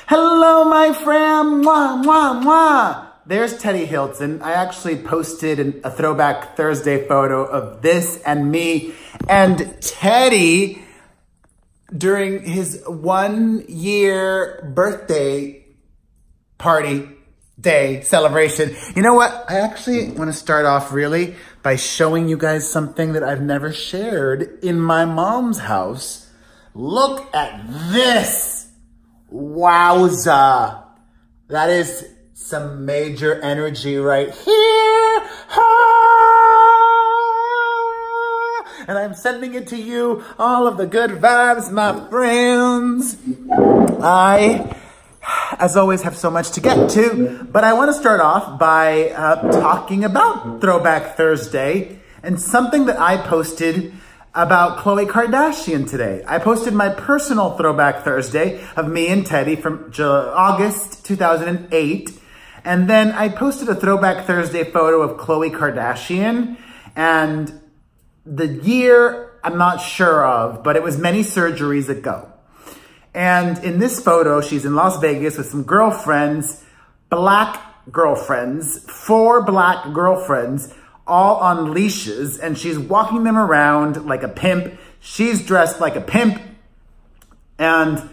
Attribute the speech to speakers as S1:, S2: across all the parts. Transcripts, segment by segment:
S1: Hello, my friend. Mwah, mwah, mwah. There's Teddy Hilton. I actually posted a Throwback Thursday photo of this and me and Teddy during his 1-year birthday party day celebration. You know what? I actually want to start off really by showing you guys something that I've never shared in my mom's house. Look at this. Wowza. That is some major energy right here. And I'm sending it to you, all of the good vibes, my friends. I, as always, have so much to get to, but I want to start off by talking about Throwback Thursday and something that I posted about Khloe Kardashian today. I posted my personal Throwback Thursday of me and Teddy from August 2008. And then I posted a Throwback Thursday photo of Khloe Kardashian. And the year, I'm not sure of, but it was many surgeries ago. And in this photo, she's in Las Vegas with some girlfriends, black girlfriends, 4 black girlfriends, all on leashes, and she's walking them around like a pimp. She's dressed like a pimp. And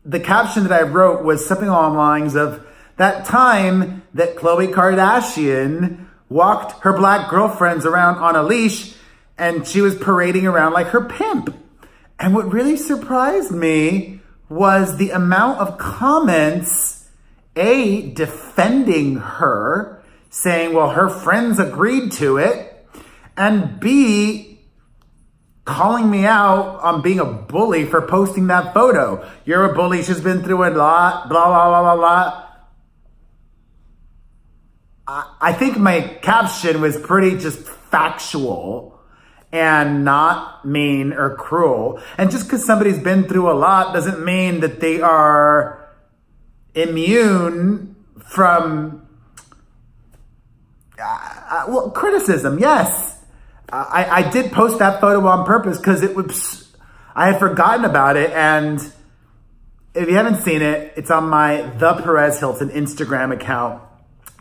S1: the caption that I wrote was something along the lines of, that time that Khloe Kardashian walked her black girlfriends around on a leash and she was parading around like her pimp. And what really surprised me was the amount of comments, A, defending her, saying, well, her friends agreed to it, and B, calling me out on being a bully for posting that photo. You're a bully, she's been through a lot, blah, blah, blah, blah, blah. I think my caption was pretty just factual and not mean or cruel. And just because somebody's been through a lot doesn't mean that they are immune from well, criticism, yes. I did post that photo on purpose because I had forgotten about it. And if you haven't seen it, it's on my The Perez Hilton Instagram account.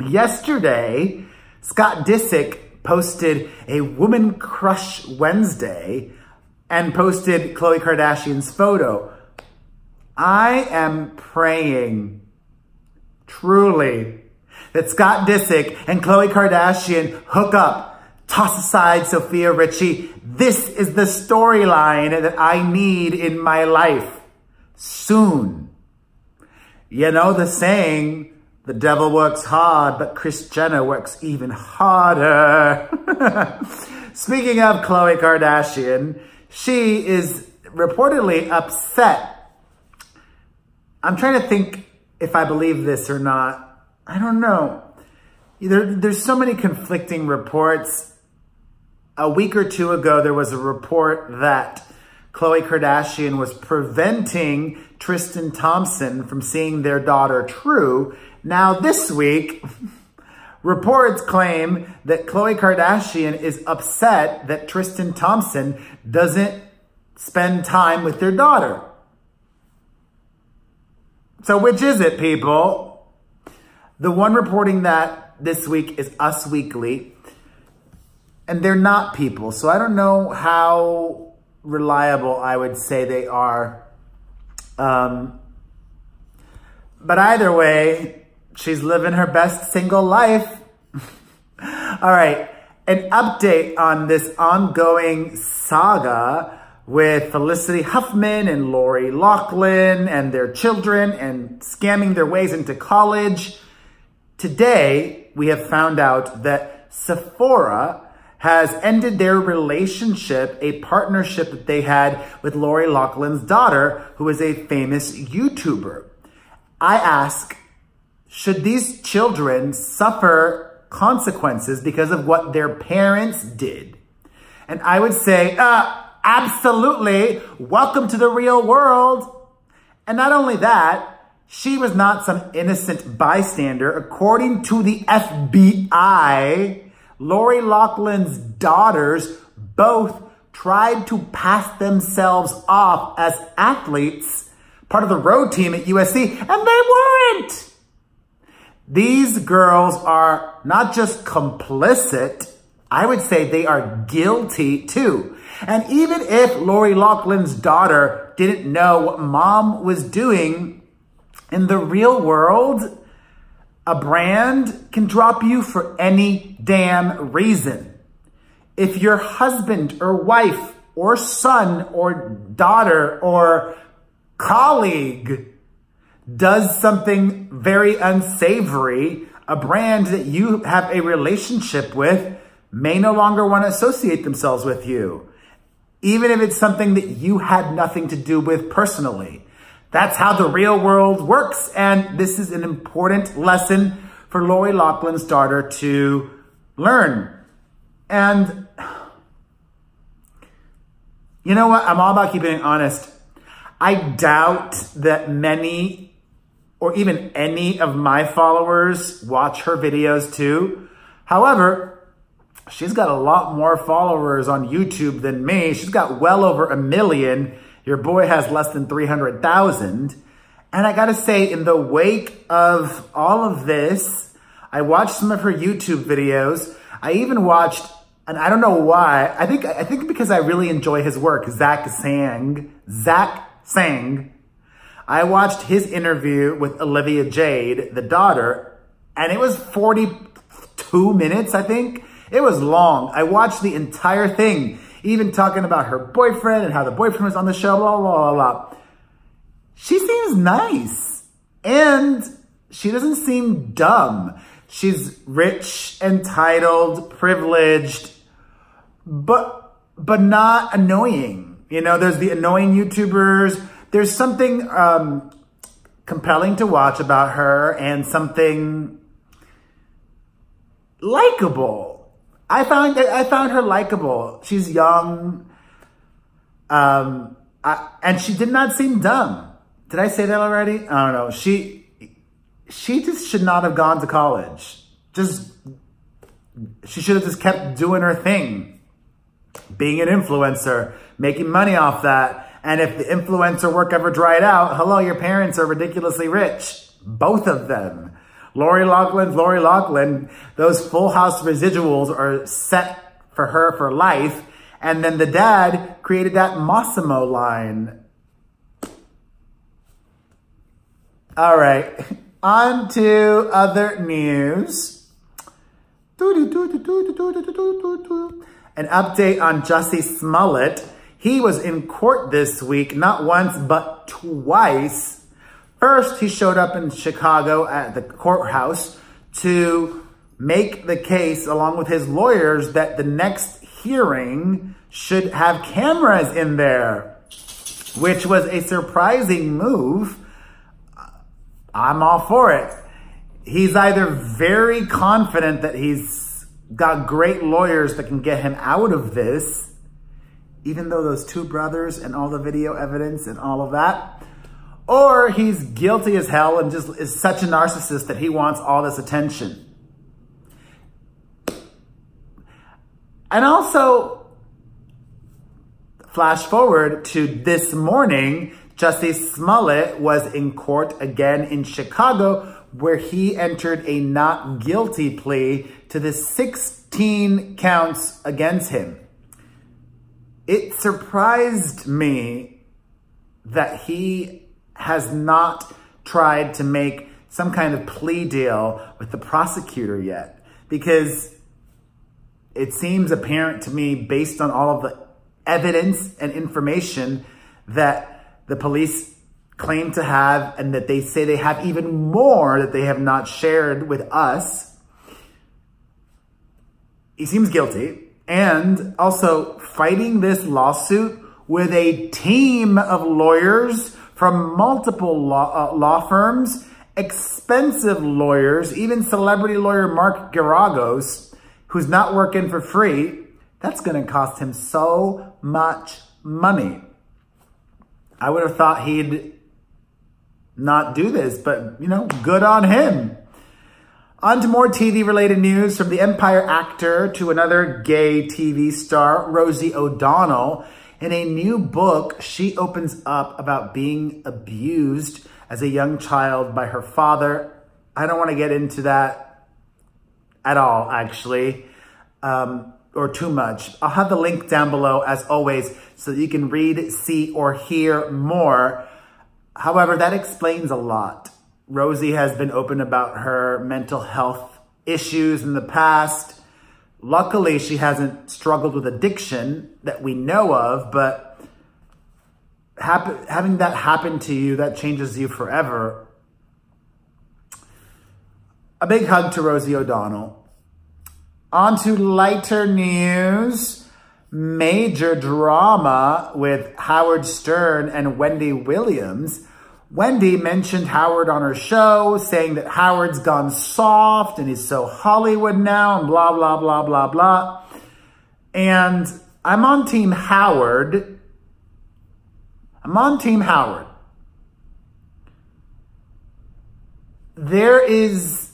S1: Yesterday, Scott Disick posted a Woman Crush Wednesday and posted Khloe Kardashian's photo. I am praying, truly, that Scott Disick and Khloe Kardashian hook up, toss aside Sophia Richie. This is the storyline that I need in my life soon. You know the saying, the devil works hard, but Kris Jenner works even harder. Speaking of Khloe Kardashian, she is reportedly upset. I'm trying to think if I believe this or not. I don't know. There's so many conflicting reports. A week or two ago, there was a report that Khloe Kardashian was preventing Tristan Thompson from seeing their daughter True. Now this week, reports claim that Khloe Kardashian is upset that Tristan Thompson doesn't spend time with their daughter. So which is it, people? The one reporting that this week is Us Weekly, and they're not people, so I don't know how reliable I would say they are. But either way, she's living her best single life. All right, an update on this ongoing saga with Felicity Huffman and Lori Loughlin and their children and scamming their ways into college. Today, we have found out that Seophora has ended their relationship, a partnership that they had with Lori Loughlin's daughter, who is a famous YouTuber. I ask, should these children suffer consequences because of what their parents did? And I would say, absolutely. Welcome to the real world. And not only that, she was not some innocent bystander. According to the FBI, Lori Loughlin's daughters both tried to pass themselves off as athletes part of the road team at USC, and they weren't. These girls are not just complicit, I would say they are guilty too. And even if Lori Loughlin's daughter didn't know what mom was doing, in the real world, a brand can drop you for any damn reason. If your husband or wife or son or daughter or colleague does something very unsavory, a brand that you have a relationship with may no longer want to associate themselves with you, even if it's something that you had nothing to do with personally. That's how the real world works, and this is an important lesson for Lori Loughlin's daughter to learn. And you know what? I'm all about keeping it honest. I doubt that many or even any of my followers watch her videos too. However, she's got a lot more followers on YouTube than me. She's got well over 1 million. Your boy has less than 300,000. And I gotta say, in the wake of all of this, I watched some of her YouTube videos. I even watched, and I don't know why, I think because I really enjoy his work, Zach Sang. I watched his interview with Olivia Jade, the daughter, and it was 42 minutes, I think. It was long. I watched the entire thing, even talking about her boyfriend and how the boyfriend was on the show, blah, blah, blah, blah. She seems nice, and she doesn't seem dumb. She's rich, entitled, privileged, but not annoying. You know, there's the annoying YouTubers. There's something compelling to watch about her and something likable. I found her likable. She's young, and she did not seem dumb. Did I say that already? I don't know. She just should not have gone to college. She should have just kept doing her thing, being an influencer, making money off that. And if the influencer work ever dried out, hello, your parents are ridiculously rich. Both of them. Lori Loughlin, those Full House residuals are set for her for life. And then the dad created that Massimo line. All right, on to other news. An update on Jussie Smollett. He was in court this week, not once, but twice. First, he showed up in Chicago at the courthouse to make the case, along with his lawyers, that the next hearing should have cameras in there, which was a surprising move. I'm all for it. He's either very confident that he's got great lawyers that can get him out of this, even though those two brothers and all the video evidence and all of that, or he's guilty as hell and just is such a narcissist that he wants all this attention. And also, flash forward to this morning, Jussie Smollett was in court again in Chicago, where he entered a not guilty plea to the 16 counts against him. It surprised me that he has not tried to make some kind of plea deal with the prosecutor yet, because it seems apparent to me, based on all of the evidence and information that the police claim to have, and that they say they have even more that they have not shared with us. He seems guilty. And also fighting this lawsuit with a team of lawyers from multiple law firms, expensive lawyers, even celebrity lawyer Mark Garagos, who's not working for free. That's going to cost him so much money. I would have thought he'd not do this, but, you know, good on him. On to more TV-related news, from the Empire actor to another gay TV star, Rosie O'Donnell. In a new book, she opens up about being abused as a young child by her father. I don't want to get into that at all, actually, or too much. I'll have the link down below, as always, so that you can read, see, or hear more. However, that explains a lot. Rosie has been open about her mental health issues in the past. Luckily, she hasn't struggled with addiction that we know of, but having that happen to you, that changes you forever. A big hug to Rosie O'Donnell. On to lighter news. Major drama with Howard Stern and Wendy Williams. Wendy mentioned Howard on her show, saying that Howard's gone soft and he's so Hollywood now and blah, blah, blah, blah, blah. And I'm on Team Howard. I'm on Team Howard. There is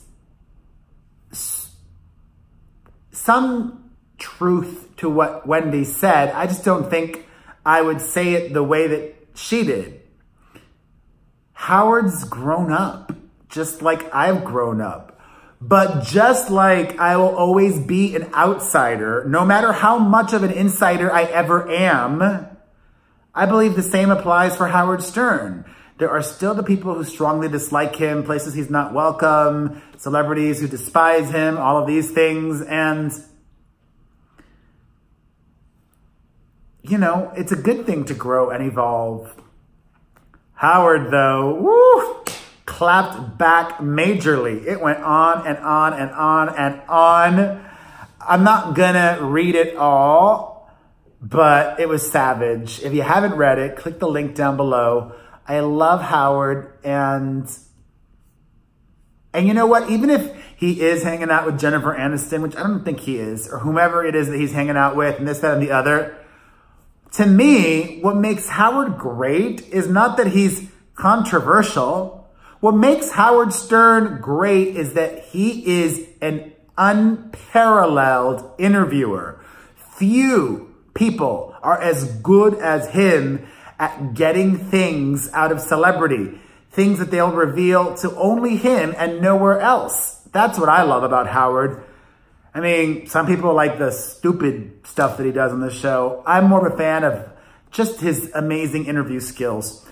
S1: some truth to what Wendy said. I just don't think I would say it the way that she did. Howard's grown up, just like I've grown up. But just like I will always be an outsider, no matter how much of an insider I ever am, I believe the same applies for Howard Stern. There are still the people who strongly dislike him, places he's not welcome, celebrities who despise him, all of these things. And, you know, it's a good thing to grow and evolve. Howard, though, woo, clapped back majorly. It went on and on and on and on. I'm not gonna read it all, but it was savage. If you haven't read it, click the link down below. I love Howard, and you know what? Even if he is hanging out with Jennifer Aniston, which I don't think he is, or whomever it is that he's hanging out with, and this, that, and the other, to me, what makes Howard great is not that he's controversial. What makes Howard Stern great is that he is an unparalleled interviewer. Few people are as good as him at getting things out of celebrity, things that they'll reveal to only him and nowhere else. That's what I love about Howard. I mean, some people like the stupid stuff that he does on the show. I'm more of a fan of just his amazing interview skills.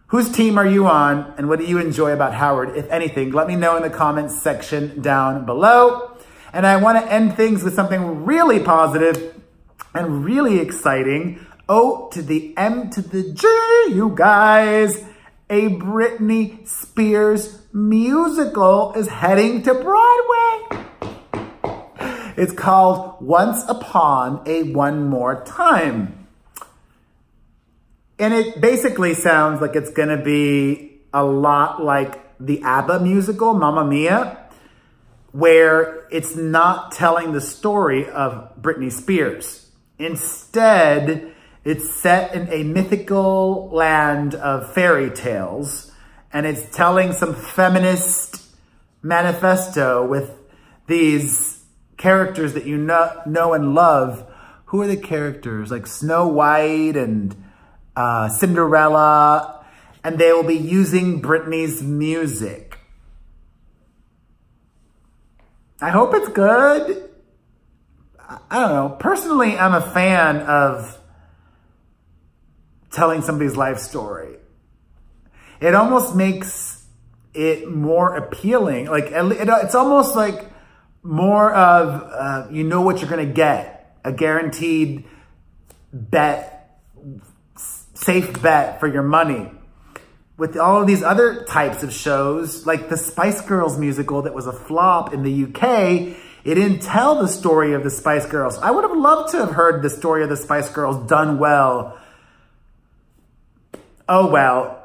S1: Whose team are you on, and what do you enjoy about Howard, if anything? Let me know in the comments section down below. And I want to end things with something really positive and really exciting. O to the M to the G, you guys. A Britney Spears musical is heading to Broadway. It's called Once Upon a One More Time. And it basically sounds like it's going to be a lot like the ABBA musical, Mamma Mia, where it's not telling the story of Britney Spears. Instead, it's set in a mythical land of fairy tales, and it's telling some feminist manifesto with these characters that you know and love. Who are the characters? Like Snow White and Cinderella, and they will be using Britney's music. I hope it's good. I don't know. Personally, I'm a fan of telling somebody's life story. It almost makes it more appealing. Like it's almost like more of, you know what you're going to get. A guaranteed bet, safe bet for your money. With all of these other types of shows, like the Spice Girls musical that was a flop in the UK, it didn't tell the story of the Spice Girls. I would have loved to have heard the story of the Spice Girls done well. Oh well.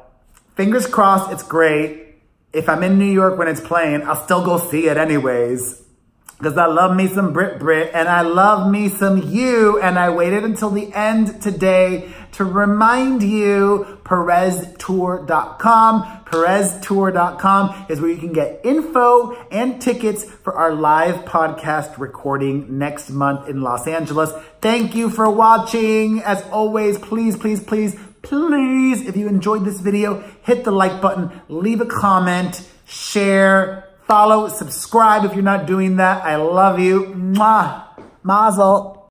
S1: Fingers crossed, it's great. If I'm in New York when it's playing, I'll still go see it anyways. Because I love me some Brit, and I love me some you, and I waited until the end today to remind you, PerezTour.com. PerezTour.com is where you can get info and tickets for our live podcast recording next month in Los Angeles. Thank you for watching. As always, please, please, please, please, if you enjoyed this video, hit the like button, leave a comment, share, follow, subscribe if you're not doing that. I love you. Mwah. Mazel.